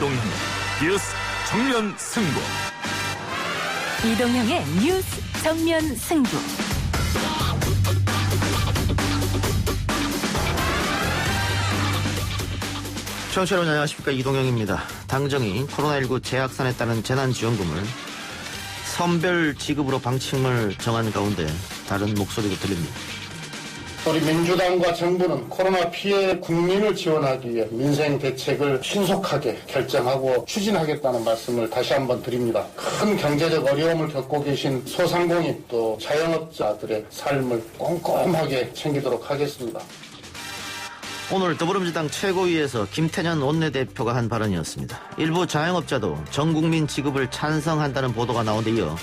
이동형의 뉴스 정면 승부. 이동형의 뉴스 정면 승부. 청취자 여러분 안녕하십니까, 이동형입니다. 당정이 코로나19 재확산에 따른 재난지원금을 선별 지급으로 방침을 정한 가운데 다른 목소리도 들립니다. 우리 민주당과 정부는 코로나 피해 국민을 지원하기 위해 민생 대책을 신속하게 결정하고 추진하겠다는 말씀을 다시 한번 드립니다. 큰 경제적 어려움을 겪고 계신 소상공인 또 자영업자들의 삶을 꼼꼼하게 챙기도록 하겠습니다. 오늘 더불어민주당 최고위에서 김태년 원내대표가 한 발언이었습니다. 일부 자영업자도 전국민 지급을 찬성한다는 보도가 나온 데 이어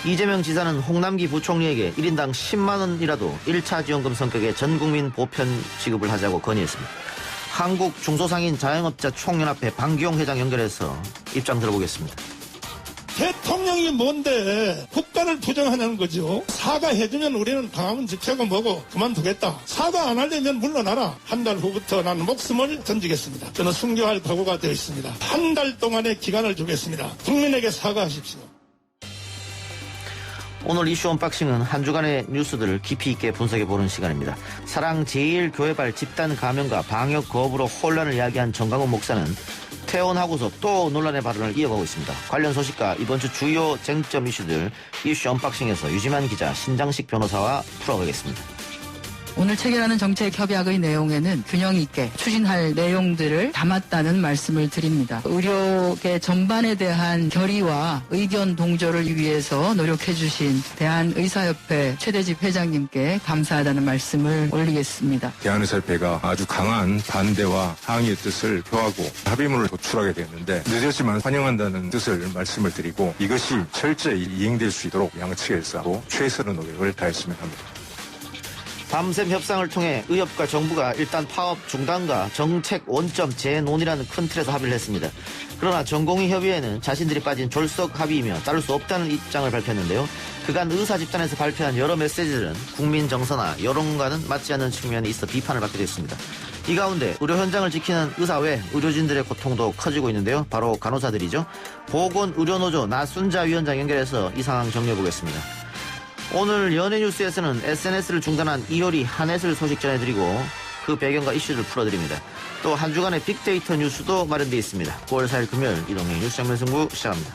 이재명 지사는 홍남기 부총리에게 1인당 10만 원이라도 1차 지원금 성격의 전국민 보편 지급을 하자고 건의했습니다. 한국 중소상인 자영업자 총연합회 방기용 회장 연결해서 입장 들어보겠습니다. 대통령이 뭔데 국가를 부정하는 거죠. 사과해주면 우리는 강화문 집회고 뭐고 그만두겠다. 사과 안 하려면 물러나라. 한 달 후부터 나는 목숨을 던지겠습니다. 저는 순교할 각오가 되어 있습니다. 한 달 동안의 기간을 주겠습니다. 국민에게 사과하십시오. 오늘 이슈 언박싱은 한 주간의 뉴스들을 깊이 있게 분석해보는 시간입니다. 사랑제일교회발 집단 감염과 방역 거부로 혼란을 야기한 정강훈 목사는 퇴원하고서 또 논란의 발언을 이어가고 있습니다. 관련 소식과 이번 주 주요 쟁점 이슈들 이슈 언박싱에서 유지만 기자, 신장식 변호사와 풀어가겠습니다. 오늘 체결하는 정책협약의 내용에는 균형 있게 추진할 내용들을 담았다는 말씀을 드립니다. 의료계 전반에 대한 결의와 의견 동조를 위해서 노력해 주신 대한의사협회 최대집 회장님께 감사하다는 말씀을 올리겠습니다. 대한의사협회가 아주 강한 반대와 항의의 뜻을 표하고 합의문을 도출하게 됐는데 늦었지만 환영한다는 뜻을 말씀을 드리고 이것이 철저히 이행될 수 있도록 양측에서 최선의 노력을 다했으면 합니다. 밤샘 협상을 통해 의협과 정부가 일단 파업 중단과 정책 원점 재논의라는 큰 틀에서 합의를 했습니다. 그러나 전공의협의회는 자신들이 빠진 졸속 합의이며 따를 수 없다는 입장을 발표했는데요. 그간 의사 집단에서 발표한 여러 메시지들은 국민 정서나 여론과는 맞지 않는 측면이 있어 비판을 받게 됐습니다. 이 가운데 의료 현장을 지키는 의사 외 의료진들의 고통도 커지고 있는데요. 바로 간호사들이죠. 보건의료노조 나순자 위원장 연결해서 이 상황 정리해보겠습니다. 오늘 연예뉴스에서는 SNS를 중단한 이효리 한해슬 소식 전해드리고 그 배경과 이슈를 풀어드립니다. 또 한 주간의 빅데이터 뉴스도 마련되어 있습니다. 9월 4일 금요일 이동의 뉴스 정면 승부 시작합니다.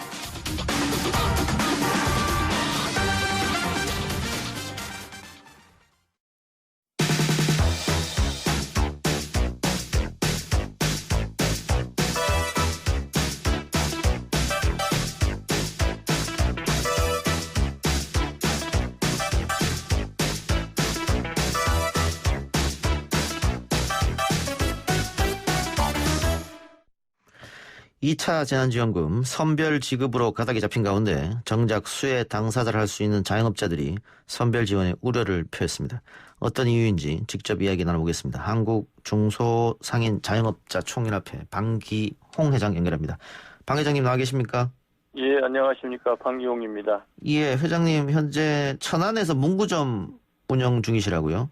이 차 재난지원금 선별 지급으로 가닥이 잡힌 가운데 정작 수혜 당사자를 할 수 있는 자영업자들이 선별 지원에 우려를 표했습니다. 어떤 이유인지 직접 이야기 나눠보겠습니다. 한국 중소상인 자영업자 총연합회 방기홍 회장 연결합니다. 방 회장님 나와 계십니까? 예, 안녕하십니까. 방기홍입니다. 예, 회장님 현재 천안에서 문구점 운영 중이시라고요?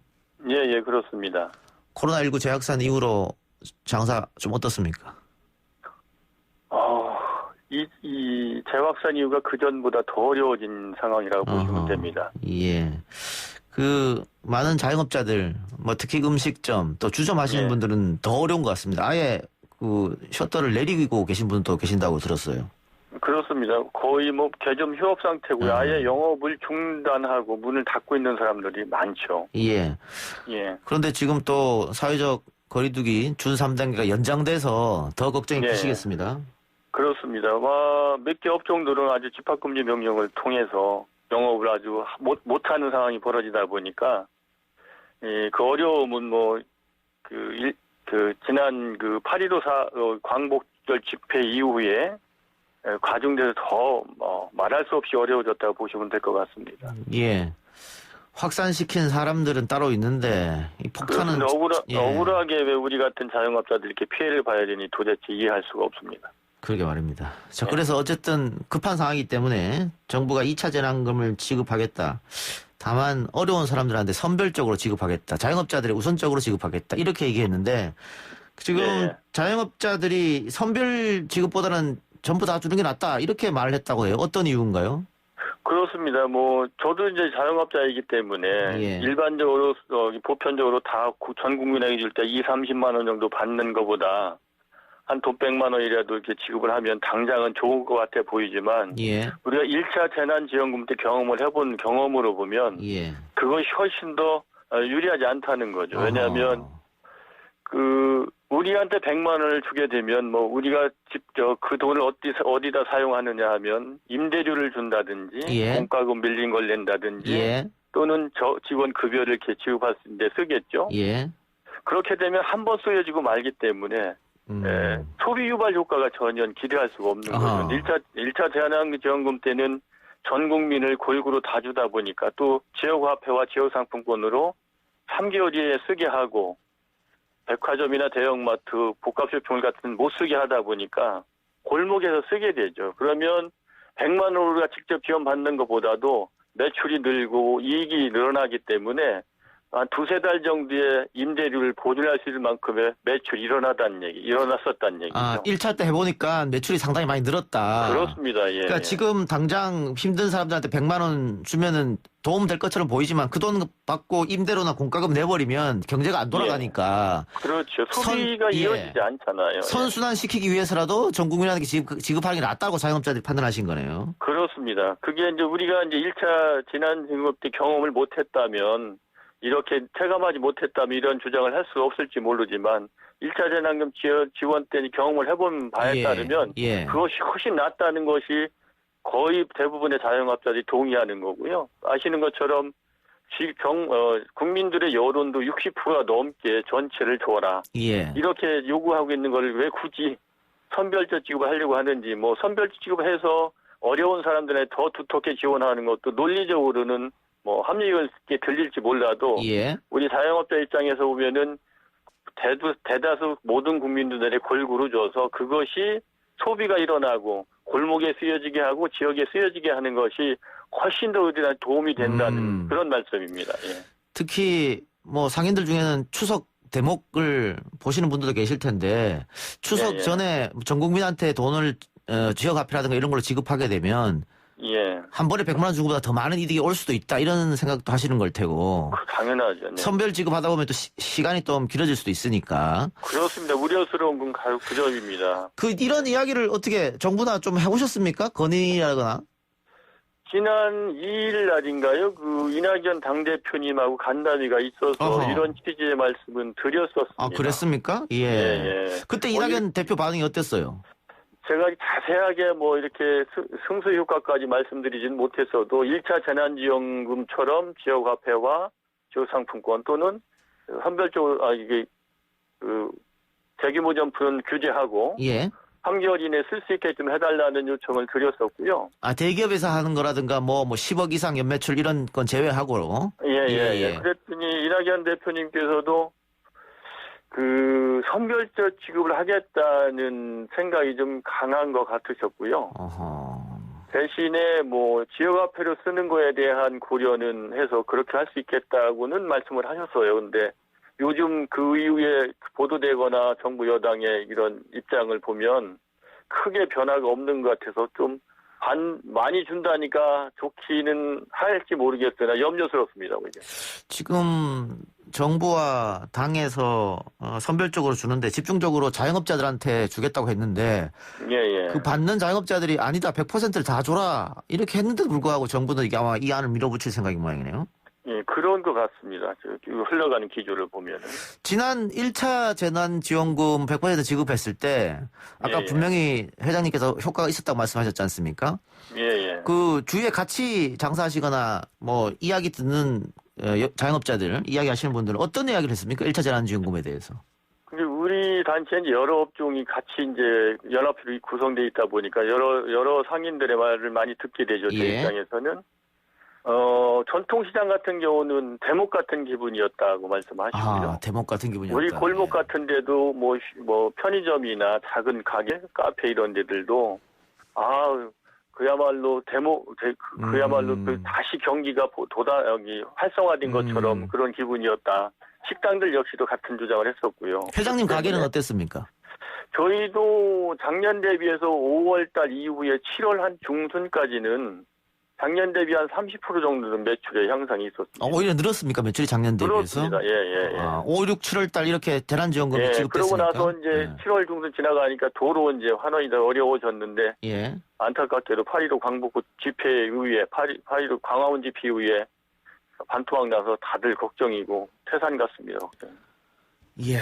예, 그렇습니다. 코로나19 재확산 이후로 장사 좀 어떻습니까? 이 재확산 이후가 그전보다 더 어려워진 상황이라고 보시면 됩니다. 예. 많은 자영업자들, 특히 음식점, 또 주점 하시는 분들은 더 어려운 것 같습니다. 아예 셔터를 내리고 계신 분도 계신다고 들었어요. 그렇습니다. 거의 개점 휴업 상태고요. 아예 영업을 중단하고 문을 닫고 있는 사람들이 많죠. 예. 그런데 지금 또 사회적 거리두기 준 3단계가 연장돼서 더 걱정이 크시겠습니다. 그렇습니다. 몇 개 업종들은 아주 집합금지 명령을 통해서 영업을 아주 못하는 상황이 벌어지다 보니까, 그 어려움은 지난 8.15 광복절 집회 이후에 과중돼서 더 말할 수 없이 어려워졌다고 보시면 될 것 같습니다. 예. 확산시킨 사람들은 따로 있는데 이 폭탄은 억울하게 왜 우리 같은 자영업자들이 이렇게 피해를 봐야 되니 도대체 이해할 수가 없습니다. 그러게 말입니다. 자, 그래서 어쨌든 급한 상황이기 때문에 정부가 2차 재난금을 지급하겠다. 다만 어려운 사람들한테 선별적으로 지급하겠다. 자영업자들이 우선적으로 지급하겠다. 이렇게 얘기했는데 지금 네. 자영업자들이 선별 지급보다는 전부 다 주는 게 낫다 이렇게 말을 했다고 해요. 어떤 이유인가요? 그렇습니다. 뭐 저도 이제 자영업자이기 때문에 예. 일반적으로 보편적으로 다 전 국민에게 줄 때 30만 원 정도 받는 것보다 한 돈 100만 원이라도 이렇게 지급을 하면 당장은 좋은 것 같아 보이지만 예. 우리가 1차 재난지원금 때 경험을 해본 경험으로 보면 예. 그것이 훨씬 더 유리하지 않다는 거죠. 왜냐하면 우리한테 100만 원을 주게 되면 뭐 우리가 직접 그 돈을 어디다 사용하느냐 하면 임대료를 준다든지 예. 공과금 밀린 걸 낸다든지 예. 또는 직원 급여를 이렇게 지급할 수 있는데 쓰겠죠. 예. 그렇게 되면 한 번 쓰여지고 말기 때문에 소비 유발 효과가 전혀 기대할 수가 없는 아하. 거죠. 1차 재난지원금 때는 전 국민을 골고루 다 주다 보니까 또 지역화폐와 지역상품권으로 3개월 이내에 쓰게 하고 백화점이나 대형마트, 복합쇼핑몰 같은 못 쓰게 하다 보니까 골목에서 쓰게 되죠. 그러면 100만 원으로 우리가 직접 지원받는 것보다도 매출이 늘고 이익이 늘어나기 때문에 한 두세 달 정도의 임대료를 보존할 수 있을 만큼의 매출이 일어났었다는 얘기죠. 1차 때 해보니까 매출이 상당히 많이 늘었다. 그렇습니다. 예. 그러니까 지금 당장 힘든 사람들한테 100만 원 주면은 도움 될 것처럼 보이지만 그 돈 받고 임대료나 공과금 내버리면 경제가 안 돌아가니까. 그렇죠. 소비가 이어지지 않잖아요. 선순환 시키기 위해서라도 전 국민한테 지급하는 게 낫다고 자영업자들이 판단하신 거네요. 그렇습니다. 그게 이제 우리가 이제 1차 지난지원금 때 경험을 못했다면 이렇게 체감하지 못했다면 이런 주장을 할 수 없을지 모르지만 1차 재난금 지원 때 경험을 해본 바에 따르면 그것이 훨씬 낫다는 것이 거의 대부분의 자영업자들이 동의하는 거고요. 아시는 것처럼 국민들의 여론도 60%가 넘게 전체를 줘라. 이렇게 요구하고 있는 걸 왜 굳이 선별적 지급을 하려고 하는지 뭐 선별적 지급해서 어려운 사람들에 더 두텁게 지원하는 것도 논리적으로는 뭐 합리가 있게 들릴지 몰라도 우리 자영업자 입장에서 보면은 대다수 모든 국민들의 골고루 줘서 그것이 소비가 일어나고 골목에 쓰여지게 하고 지역에 쓰여지게 하는 것이 훨씬 더 도움이 된다는 그런 말씀입니다. 예. 특히 뭐 상인들 중에는 추석 대목을 보시는 분들도 계실 텐데 추석 전에 전 국민한테 돈을 지역화폐라든가 이런 걸로 지급하게 되면 한 번에 100만 원 준 것보다 더 많은 이득이 올 수도 있다 이런 생각도 하시는 걸 테고 당연하죠. 네. 선별 지급하다 보면 또 시간이 좀 길어질 수도 있으니까 그렇습니다. 우려스러운 건 그 점입니다. 이런 이야기를 어떻게 정부나 좀 해보셨습니까? 건의라거나 지난 2일 날인가요? 그 이낙연 당대표님하고 간담회가 있어서 이런 취지의 말씀은 드렸었습니다. 그랬습니까? 그때 이낙연 대표 반응이 어땠어요? 제가 자세하게 뭐 이렇게 승수 효과까지 말씀드리진 못했어도 1차 재난지원금처럼 지역화폐와 지역상품권 또는 선별적으로 대규모 점포는 규제하고 3개월 이내에 쓸 수 있게끔 해달라는 요청을 드렸었고요. 대기업에서 하는 거라든가 뭐 10억 이상 연매출 이런 건 제외하고. 그랬더니 이낙연 대표님께서도 그 선별적 지급을 하겠다는 생각이 좀 강한 것 같으셨고요. 대신에 뭐 지역화폐로 쓰는 거에 대한 고려는 해서 그렇게 할 수 있겠다고는 말씀을 하셨어요. 근데 요즘 그 이후에 보도되거나 정부 여당의 이런 입장을 보면 크게 변화가 없는 것 같아서 좀 많이 준다니까 좋기는 할지 모르겠으나 염려스럽습니다. 이게. 지금 정부와 당에서 선별적으로 주는데 집중적으로 자영업자들한테 주겠다고 했는데 그 받는 자영업자들이 아니다 100%를 다 줘라 이렇게 했는데도 불구하고 정부는 이게 아마 이 안을 밀어붙일 생각인 모양이네요. 그런 것 같습니다. 흘러가는 기조를 보면은. 지난 1차 재난지원금 100% 지급했을 때 아까 분명히 회장님께서 효과가 있었다고 말씀하셨지 않습니까? 그 주위에 같이 장사하시거나 뭐 이야기 듣는 자영업자들 이야기하시는 분들은 어떤 이야기를 했습니까? 1차 재난지원금에 대해서. 우리 단체는 여러 업종이 같이 이제 연합회로 구성되어 있다 보니까 여러 상인들의 말을 많이 듣게 되죠. 제 입장에서는. 전통시장 같은 경우는 대목 같은 기분이었다고 말씀하시고요. 대목 같은 기분이었다. 우리 골목 같은 데도 뭐 편의점이나 작은 가게, 카페 이런 데들도 그야말로 그야말로 다시 경기가 활성화된 것처럼 그런 기분이었다. 식당들 역시도 같은 주장을 했었고요. 회장님 가게는 어땠습니까? 저희도 작년 대비해서 5월달 이후에 7월 한 중순까지는 작년 대비 한 30% 정도는 매출의 향상이 있었습니다. 오히려 늘었습니까? 매출이 작년 대비해서? 늘었습니다. 예. 5, 6, 7월 달 이렇게 대란지원금이 지급됐으니까. 그러고 나서 이제 7월 중순 지나가니까 도로 이제 환원이 더 어려워졌는데 안타깝게도 8.15 광복구 집회 이후에 8.15 광화문 집회 이후에 반토막 나서 다들 걱정이고 태산 같습니다. 걱정. 예.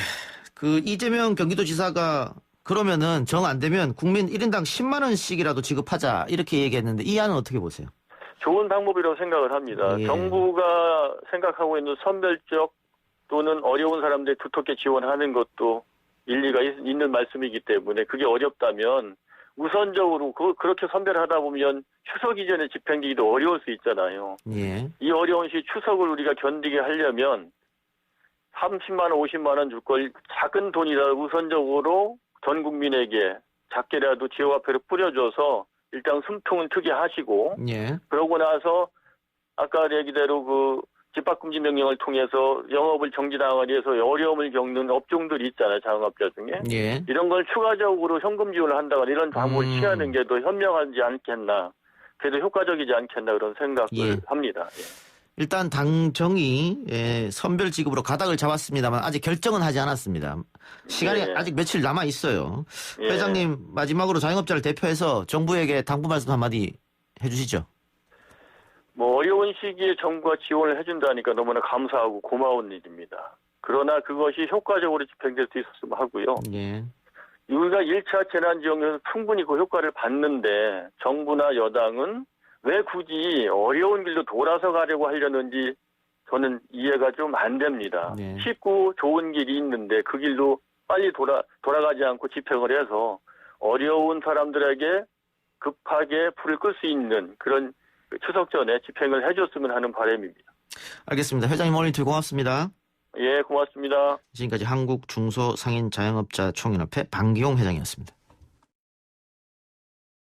그 이재명 경기도지사가 그러면은 정 안 되면 국민 1인당 10만 원씩이라도 지급하자 이렇게 얘기했는데 이 안은 어떻게 보세요? 좋은 방법이라고 생각을 합니다. 정부가 생각하고 있는 선별적 또는 어려운 사람들 두텁게 지원하는 것도 일리가 있는 말씀이기 때문에 그게 어렵다면 우선적으로 그렇게 선별하다 보면 추석 이전에 집행되기도 어려울 수 있잖아요. 이 어려운 시 추석을 우리가 견디게 하려면 30만 원, 50만 원 줄 걸 작은 돈이라도 우선적으로 전 국민에게 작게라도 지역화폐로 뿌려줘서 일단 숨통은 트게 하시고 그러고 나서 아까 얘기대로 그 집합금지 명령을 통해서 영업을 정지당하기 위해서 어려움을 겪는 업종들이 있잖아요. 자영업자 중에. 이런 걸 추가적으로 현금 지원을 한다거나 이런 방법을 취하는 게 더 현명하지 않겠나. 그래도 효과적이지 않겠나 그런 생각을 합니다. 일단 당정이 선별 지급으로 가닥을 잡았습니다만 아직 결정은 하지 않았습니다. 시간이 아직 며칠 남아 있어요. 회장님 마지막으로 자영업자를 대표해서 정부에게 당부 말씀 한마디 해주시죠. 어려운 시기에 정부가 지원을 해준다니까 너무나 감사하고 고마운 일입니다. 그러나 그것이 효과적으로 집행될 수 있었으면 하고요. 우리가 1차 재난지원금에서 충분히 그 효과를 봤는데 정부나 여당은 왜 굳이 어려운 길로 돌아서 가려고 하려는지 저는 이해가 좀 안 됩니다. 쉽고 좋은 길이 있는데 그 길로 빨리 돌아가지 않고 집행을 해서 어려운 사람들에게 급하게 불을 끌 수 있는 그런 추석 전에 집행을 해줬으면 하는 바람입니다. 알겠습니다. 회장님 오늘 인터뷰 고맙습니다. 예, 고맙습니다. 지금까지 한국중소상인자영업자총연합회 방기용 회장이었습니다.